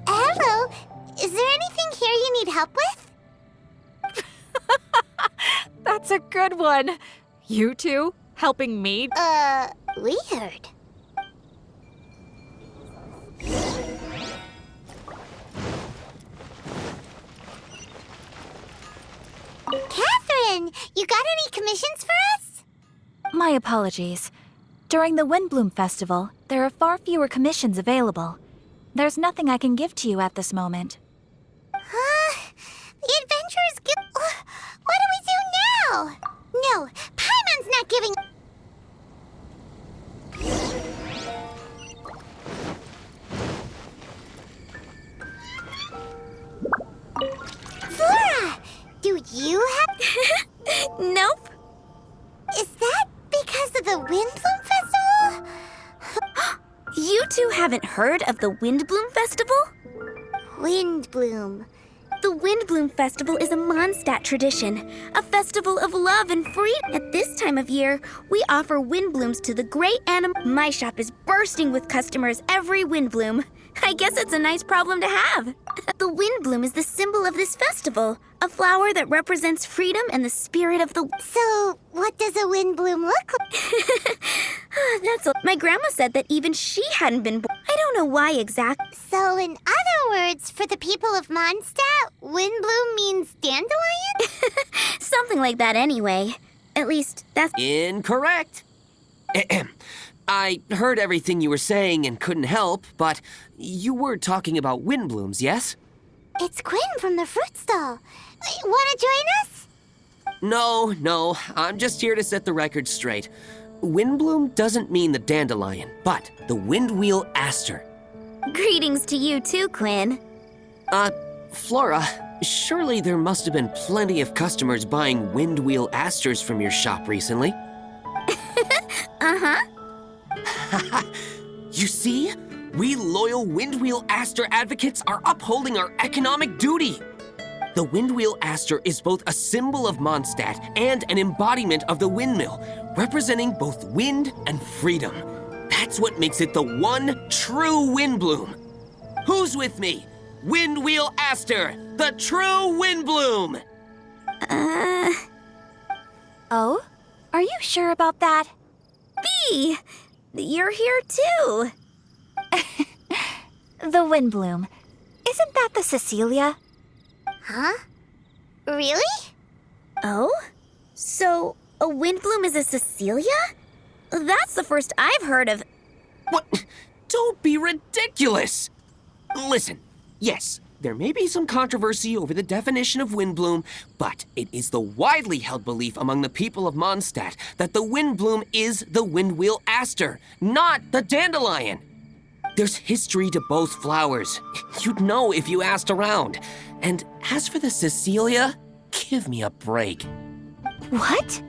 Hello, is there anything here you need help with? That's a good one. You two helping me? Weird. Catherine, you got any commissions for us? My apologies. During the Windblume Festival, there are far fewer commissions available. There's nothing I can give to you at this moment. The adventurers give... What do we do now? No, Paimon's not giving... Flora, do you have... Nope. Is that because of the Windblume Festival? You two haven't heard of the Windblume Festival? Windblume. The Windblume Festival is a Mondstadt tradition, a festival of love and freedom. At this time of year, we offer windblooms to the great animal. My shop is bursting with customers every windbloom. I guess it's a nice problem to have. The windbloom is the symbol of this festival, a flower that represents freedom and the spirit of the... So, what does a windbloom look like? My grandma said that even she hadn't been born. I don't know why exactly. So, in other words, for the people of Mondstadt, windbloom means dandelion? Something like that anyway. At least, that's... Incorrect. I heard everything you were saying and couldn't help, but you were talking about windblooms, yes? It's Quinn from the fruit stall. Want to join us? No, I'm just here to set the record straight. Windbloom doesn't mean the dandelion, but the windwheel aster. Greetings to you too, Quinn. Flora, surely there must have been plenty of customers buying windwheel asters from your shop recently. Uh-huh. You see? We loyal windwheel aster advocates are upholding our economic duty. The windwheel aster is both a symbol of Mondstadt and an embodiment of the windmill, representing both wind and freedom. That's what makes it the one true windbloom. Who's with me? Windwheel aster, the true windbloom! Oh? Are you sure about that? Bee! You're here too! The Windbloom. Isn't that the Cecilia? Huh? Really? Oh? So, a Windbloom is a Cecilia? That's the first I've heard of... What? Don't be ridiculous! Listen, yes, there may be some controversy over the definition of windbloom, but it is the widely held belief among the people of Mondstadt that the windbloom is the windwheel aster, not the dandelion. There's history to both flowers. You'd know if you asked around. And as for the Cecilia, give me a break. What?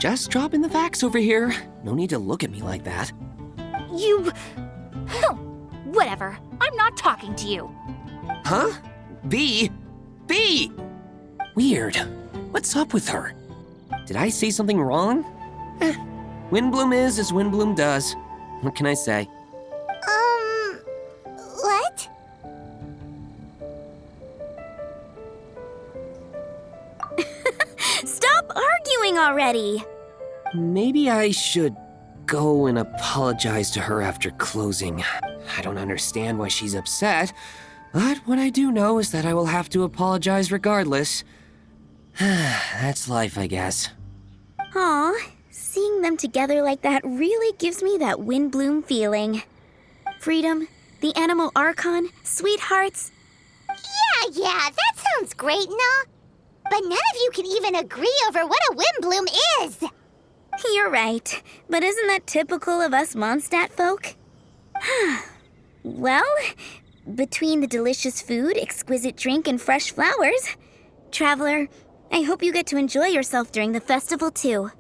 Just dropping the facts over here. No need to look at me like that. You... Whatever. I'm not talking to you. Huh? Bee? Bee! Weird. What's up with her? Did I say something wrong? Windbloom is as Windbloom does. What can I say? What? Stop arguing already! Maybe I should go and apologize to her after closing. I don't understand why she's upset, but what I do know is that I will have to apologize regardless. That's life, I guess. Aw, seeing them together like that really gives me that Windbloom feeling. Freedom, the animal archon, sweethearts. Yeah, that sounds great and all. But none of you can even agree over what a windbloom is. You're right, but isn't that typical of us Mondstadt folk? Well, between the delicious food, exquisite drink, and fresh flowers, Traveler, I hope you get to enjoy yourself during the festival too.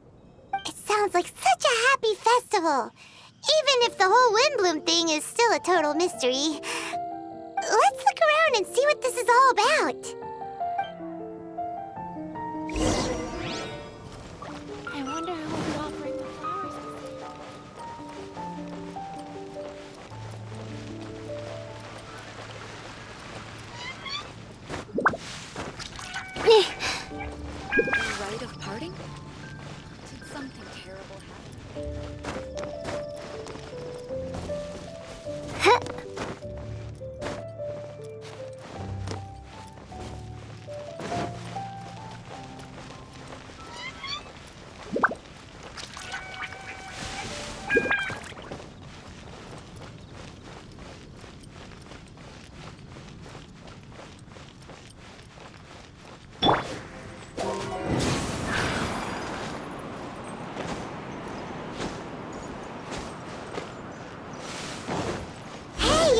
It sounds like such a happy festival. Even if the whole windbloom thing is still a total mystery. Let's look around and see what this is all about.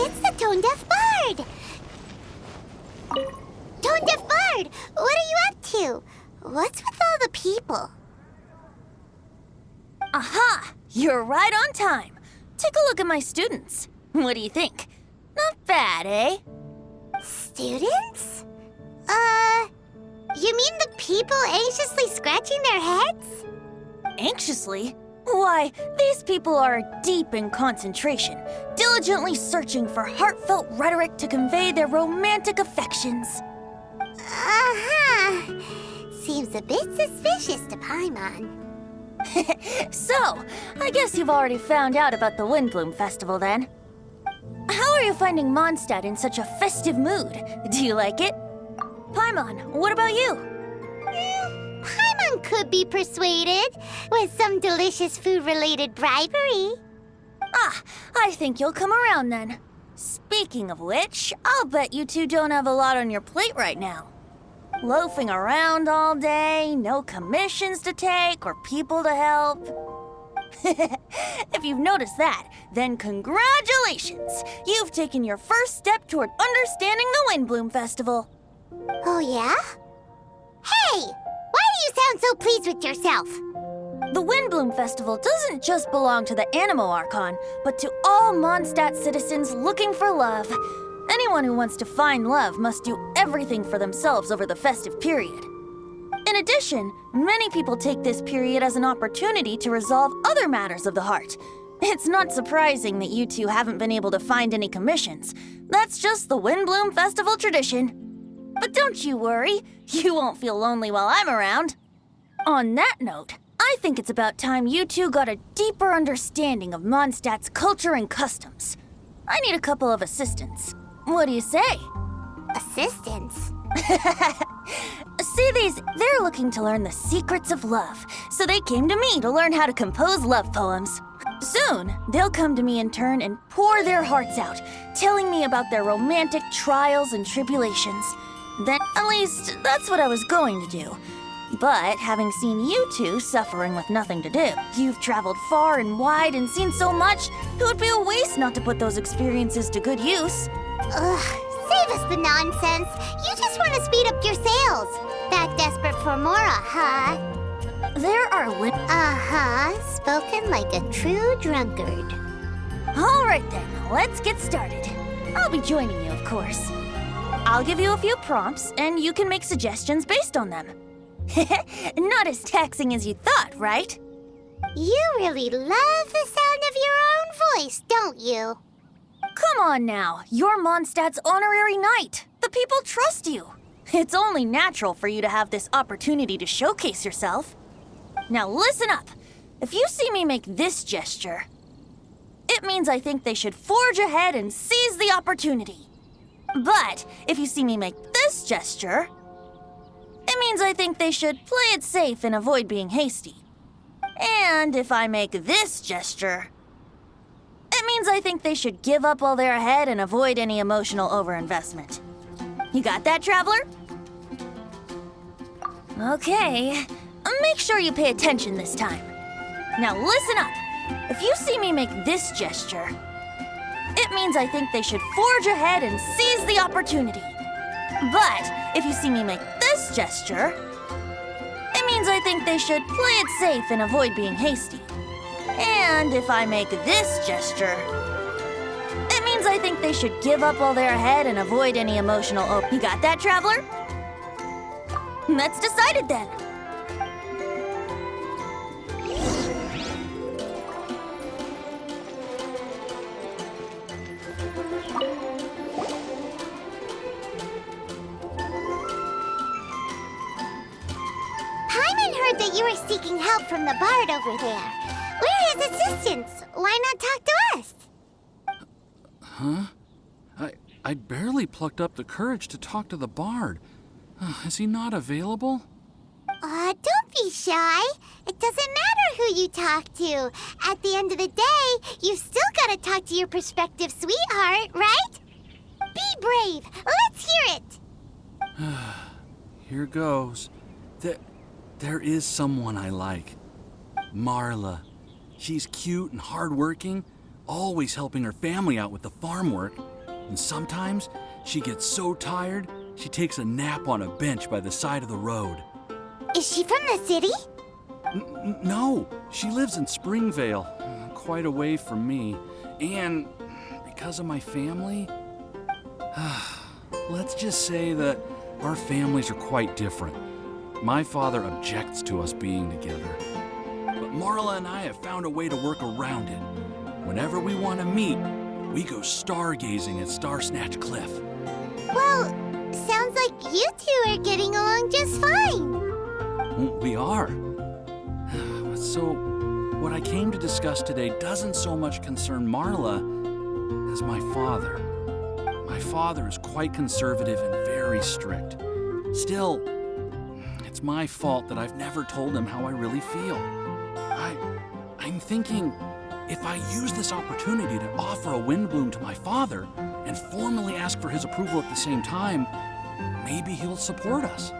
it's the tone-deaf bard! Tone-deaf bard, what are you up to? What's with all the people? Aha! You're right on time. Take a look at my students. What do you think? Not bad, eh? Students? You mean the people anxiously scratching their heads? Anxiously? Why, these people are deep in concentration, diligently searching for heartfelt rhetoric to convey their romantic affections. Uh-huh. Seems a bit suspicious to Paimon. So, I guess you've already found out about the Windblume Festival then. How are you finding Mondstadt in such a festive mood? Do you like it? Paimon, what about you? Paimon could be persuaded with some delicious food-related bribery. Ah, I think you'll come around then. Speaking of which, I'll bet you two don't have a lot on your plate right now. Loafing around all day, no commissions to take or people to help. If you've noticed that, then congratulations! You've taken your first step toward understanding the Windblume Festival. Oh, yeah? Hey! Why do you sound so pleased with yourself? The Windblume Festival doesn't just belong to the Animo Archon, but to all Mondstadt citizens looking for love. Anyone who wants to find love must do everything for themselves over the festive period. In addition, many people take this period as an opportunity to resolve other matters of the heart. It's not surprising that you two haven't been able to find any commissions. That's just the Windblume Festival tradition. But don't you worry, you won't feel lonely while I'm around. On that note, I think it's about time you two got a deeper understanding of Mondstadt's culture and customs. I need a couple of assistants. What do you say? Assistants? See they're looking to learn the secrets of love, so they came to me to learn how to compose love poems. Soon, they'll come to me in turn and pour their hearts out, telling me about their romantic trials and tribulations. Then, at least, that's what I was going to do. But having seen you two suffering with nothing to do, you've traveled far and wide and seen so much, it would be a waste not to put those experiences to good use. Ugh, save us the nonsense. You just want to speed up your sales. That desperate for more, huh? There are Uh-huh, spoken like a true drunkard. All right then, let's get started. I'll be joining you, of course. I'll give you a few prompts, and you can make suggestions based on them. Not as taxing as you thought, right? You really love the sound of your own voice, don't you? Come on now, you're Mondstadt's honorary knight. The people trust you. It's only natural for you to have this opportunity to showcase yourself. Now listen up. If you see me make this gesture, it means I think they should forge ahead and seize the opportunity. But if you see me make this gesture, it means I think they should play it safe and avoid being hasty. And if I make this gesture, it means I think they should give up while they're ahead and avoid any emotional overinvestment. You got that, traveler? Okay, make sure you pay attention this time. Now listen up. If you see me make this gesture, it means I think they should forge ahead and seize the opportunity. But if you see me make this gesture, it means I think they should play it safe and avoid being hasty. And if I make this gesture, it means I think they should give up while they're ahead and avoid any emotional You got that, traveler? That's decided then. Paimon heard that you were seeking help from the bard over there. We're his assistants. Why not talk to us? Huh? I barely plucked up the courage to talk to the bard. Is he not available? Don't be shy. It doesn't matter who you talk to. At the end of the day, you've still got to talk to your prospective sweetheart, right? Be brave. Let's hear it. Here goes. There is someone I like. Marla. She's cute and hardworking, always helping her family out with the farm work. And sometimes she gets so tired, she takes a nap on a bench by the side of the road. Is she from the city? No, she lives in Springvale, quite away from me. And because of my family, let's just say that our families are quite different. My father objects to us being together. But Marla and I have found a way to work around it. Whenever we want to meet, we go stargazing at Star Snatch Cliff. Well, sounds like you two are getting along just fine. We are. So, what I came to discuss today doesn't so much concern Marla as my father. My father is quite conservative and very strict. Still, it's my fault that I've never told him how I really feel. I'm thinking, if I use this opportunity to offer a windblume to my father and formally ask for his approval at the same time, maybe he'll support us.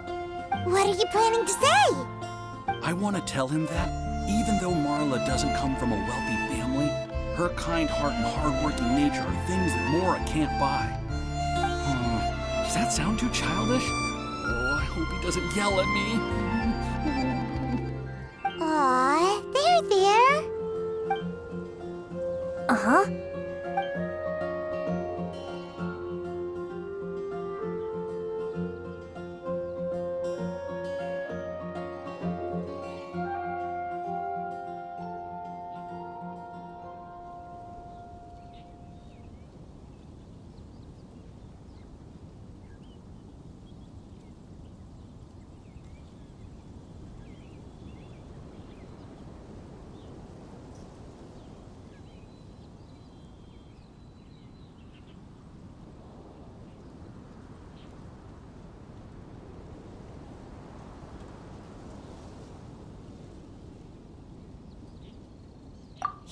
What are you planning to say? I want to tell him that, even though Marla doesn't come from a wealthy family, her kind heart and hard-working nature are things that Mora can't buy. Does that sound too childish? Oh, I hope he doesn't yell at me. Aw, there. Uh-huh.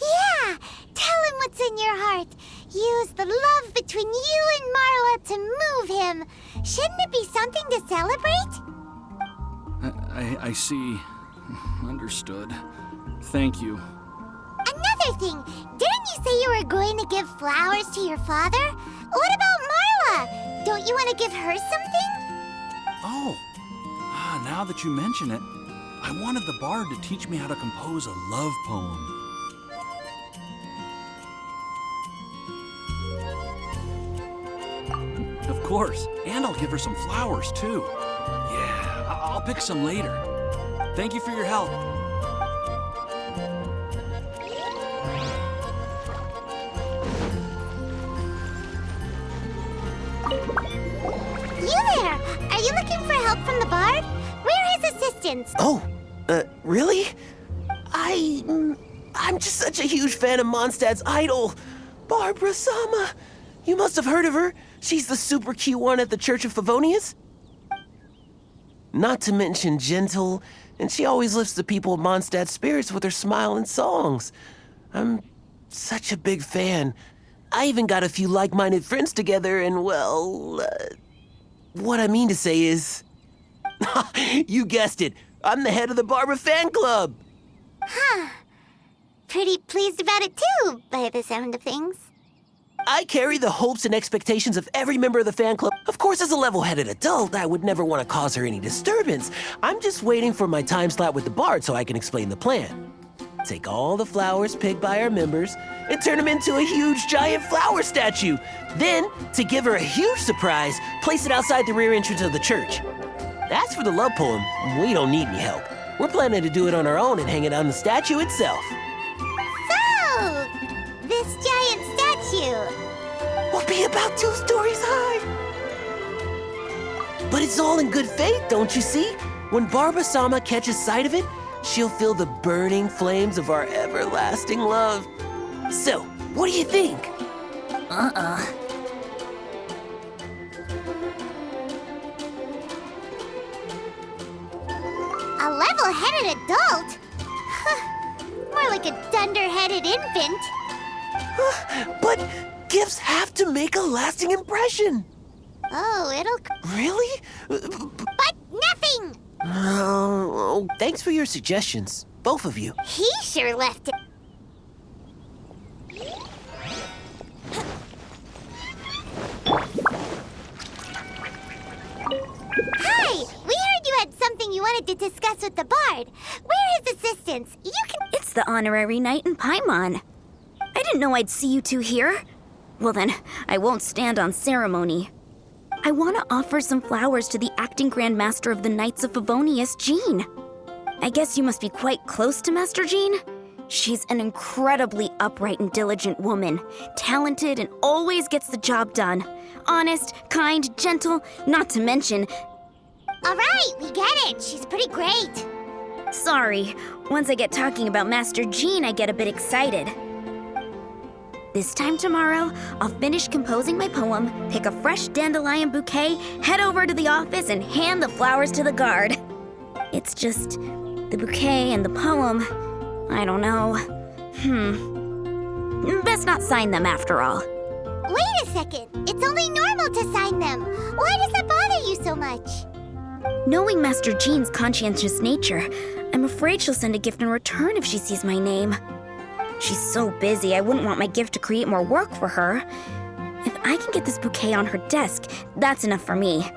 Yeah, tell him what's in your heart. Use the love between you and Marla to move him. Shouldn't it be something to celebrate? I see. Understood. Thank you. Another thing, didn't you say you were going to give flowers to your father? What about Marla? Don't you want to give her something? Oh, now that you mention it, I wanted the bard to teach me how to compose a love poem. Of course, and I'll give her some flowers, too. Yeah, I'll pick some later. Thank you for your help. You there! Are you looking for help from the bard? We're his assistants. Oh, really? I'm just such a huge fan of Mondstadt's idol, Barbara Sama. You must have heard of her. She's the super cute one at the Church of Favonius. Not to mention gentle, and she always lifts the people of Mondstadt's spirits with her smile and songs. I'm such a big fan. I even got a few like-minded friends together, and well, what I mean to say is, you guessed it, I'm the head of the Barbara fan club. Huh. Pretty pleased about it too, by the sound of things. I carry the hopes and expectations of every member of the fan club. Of course, as a level-headed adult, I would never want to cause her any disturbance. I'm just waiting for my time slot with the bard so I can explain the plan. Take all the flowers picked by our members and turn them into a huge, giant flower statue. Then, to give her a huge surprise, place it outside the rear entrance of the church. As for the love poem, we don't need any help. We're planning to do it on our own and hang it on the statue itself. So, this giant statue. Will be about 2 stories high. But it's all in good faith, don't you see? When Barbara Sama catches sight of it, she'll feel the burning flames of our everlasting love. So, what do you think? A level-headed adult? More like a dunder-headed infant. But gifts have to make a lasting impression. Oh, it'll... Really? But nothing! Oh, thanks for your suggestions, both of you. He sure left it. to discuss with the bard. We're his assistants. You can... It's the honorary knight in Paimon. I didn't know I'd see you two here. Well then, I won't stand on ceremony. I want to offer some flowers to the acting Grand Master of the Knights of Favonius, Jean. I guess you must be quite close to Master Jean? She's an incredibly upright and diligent woman, talented and always gets the job done. Honest, kind, gentle, not to mention... All right, we get it. She's pretty great. Sorry, once I get talking about Master Jean, I get a bit excited. This time tomorrow, I'll finish composing my poem, pick a fresh dandelion bouquet, head over to the office, and hand the flowers to the guard. It's just the bouquet and the poem. I don't know. Best not sign them after all. Wait a second. It's only normal to sign them. Why does that bother you so much? Knowing Master Jean's conscientious nature, I'm afraid she'll send a gift in return if she sees my name. She's so busy, I wouldn't want my gift to create more work for her. If I can get this bouquet on her desk, that's enough for me.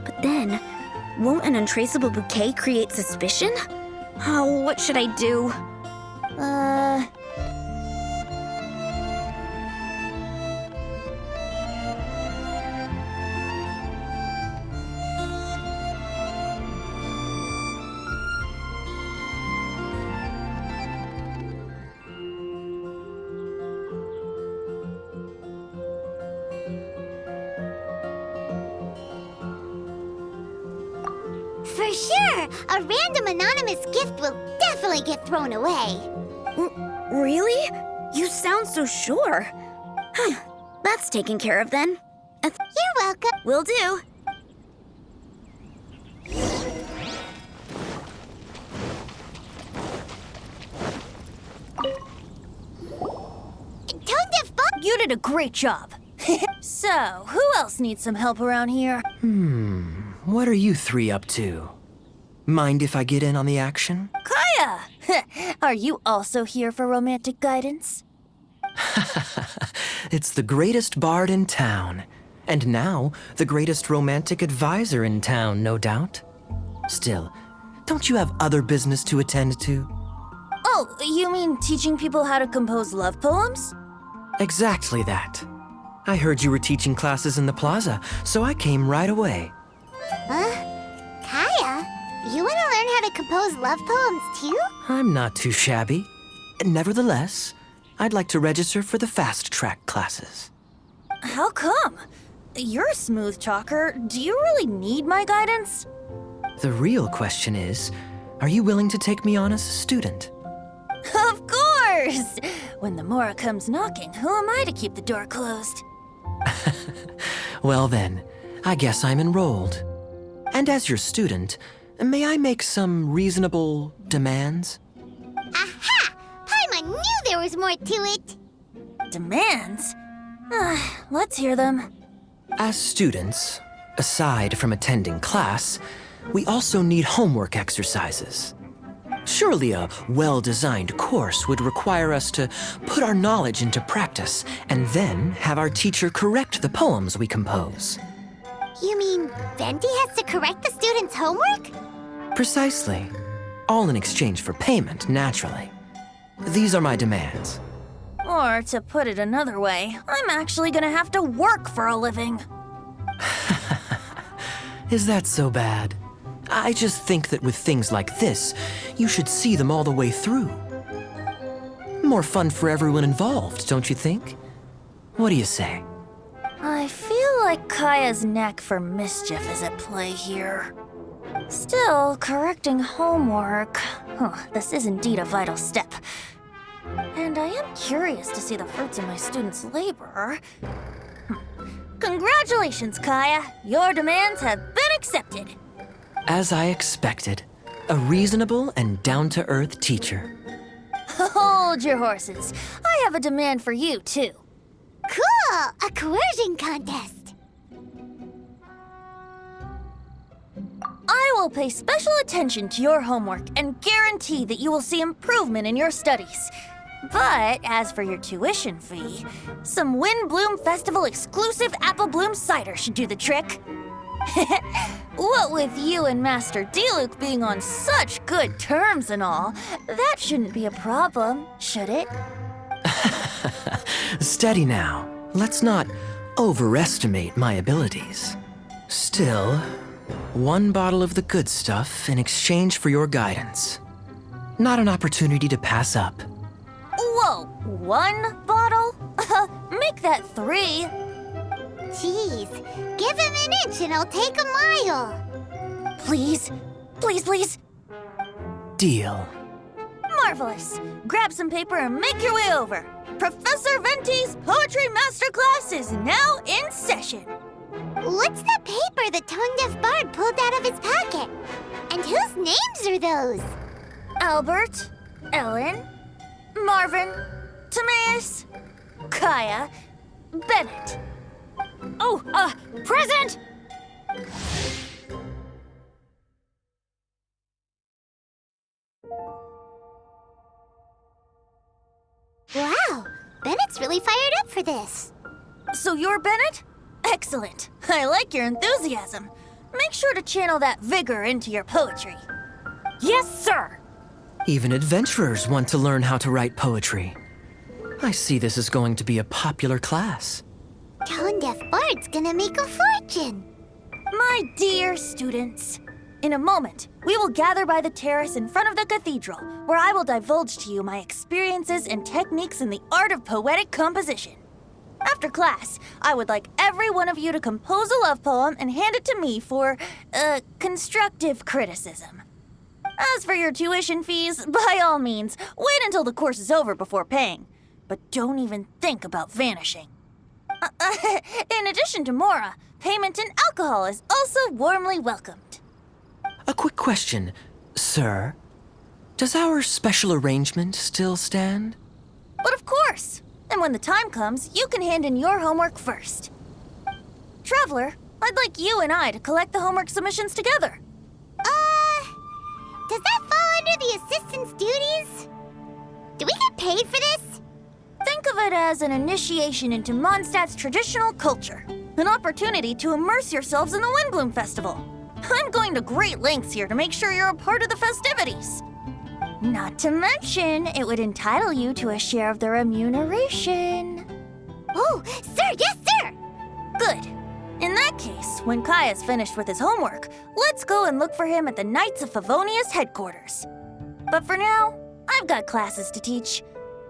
But then, won't an untraceable bouquet create suspicion? Oh, what should I do? For sure, a random anonymous gift will definitely get thrown away. Really? You sound so sure. That's taken care of then. You're welcome. Will do. Tone deaf Bob. You did a great job. So, who else needs some help around here? What are you three up to? Mind if I get in on the action? Kaya! Are you also here for romantic guidance? It's the greatest bard in town. And now, the greatest romantic advisor in town, no doubt. Still, don't you have other business to attend to? Oh, you mean teaching people how to compose love poems? Exactly that. I heard you were teaching classes in the plaza, so I came right away. Huh? Kaya? You want to learn how to compose love poems too? I'm not too shabby. Nevertheless, I'd like to register for the fast-track classes. How come? You're a smooth talker. Do you really need my guidance? The real question is, are you willing to take me on as a student? Of course! When the Mora comes knocking, who am I to keep the door closed? Well then, I guess I'm enrolled. And as your student, may I make some reasonable demands? Aha! Paimon knew there was more to it. Demands? Let's hear them. As students, aside from attending class, we also need homework exercises. Surely a well-designed course would require us to put our knowledge into practice and then have our teacher correct the poems we compose. You mean Venti has to correct the students' homework? Precisely. All in exchange for payment, naturally. These are my demands. Or, to put it another way, I'm actually gonna have to work for a living. Is that so bad? I just think that with things like this, you should see them all the way through. More fun for everyone involved, don't you think? What do you say? I feel like Kaya's knack for mischief is at play here. Still, correcting homework. This is indeed a vital step. And I am curious to see the fruits of my students' labor. Congratulations, Kaya! Your demands have been accepted. As I expected, a reasonable and down-to-earth teacher. Hold your horses. I have a demand for you, too. Cool! A coercion contest. I will pay special attention to your homework and guarantee that you will see improvement in your studies. But as for your tuition fee, some Windblume Festival exclusive apple bloom cider should do the trick. What with you and Master Diluc being on such good terms and all, that shouldn't be a problem, should it? Steady now. Let's not overestimate my abilities. Still, one bottle of the good stuff in exchange for your guidance. Not an opportunity to pass up. Whoa, 1 bottle? Make that 3. Jeez, give him an inch and I'll take a mile. Please, please, please. Deal. Marvelous. Grab some paper and make your way over. Professor Venti's Poetry Masterclass is now in session. What's the paper the tone-deaf bard pulled out of his pocket? And whose names are those? Albert, Ellen, Marvin, Timaeus, Kaya, Bennett. Oh, present! Wow, Bennett's really fired up for this. So you're Bennett? Excellent. I like your enthusiasm. Make sure to channel that vigor into your poetry. Yes, sir! Even adventurers want to learn how to write poetry. I see this is going to be a popular class. Tone-deaf bard's gonna make a fortune. My dear students, in a moment, we will gather by the terrace in front of the cathedral, where I will divulge to you my experiences and techniques in the art of poetic composition. After class, I would like every one of you to compose a love poem and hand it to me for, constructive criticism. As for your tuition fees, by all means, wait until the course is over before paying. But don't even think about vanishing. In addition to Mora, payment in alcohol is also warmly welcomed. A quick question, sir. Does our special arrangement still stand? But of course! And when the time comes, you can hand in your homework first. Traveler, I'd like you and I to collect the homework submissions together. Does that fall under the assistant's duties? Do we get paid for this? Think of it as an initiation into Mondstadt's traditional culture. An opportunity to immerse yourselves in the Windblume Festival. I'm going to great lengths here to make sure you're a part of the festivities. Not to mention, it would entitle you to a share of the remuneration. Oh, sir, yes, sir! Good. In that case, when Kaya's finished with his homework, let's go and look for him at the Knights of Favonia's headquarters. But for now, I've got classes to teach.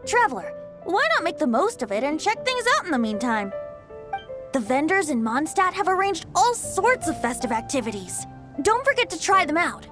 Traveler, why not make the most of it and check things out in the meantime? The vendors in Mondstadt have arranged all sorts of festive activities. Don't forget to try them out.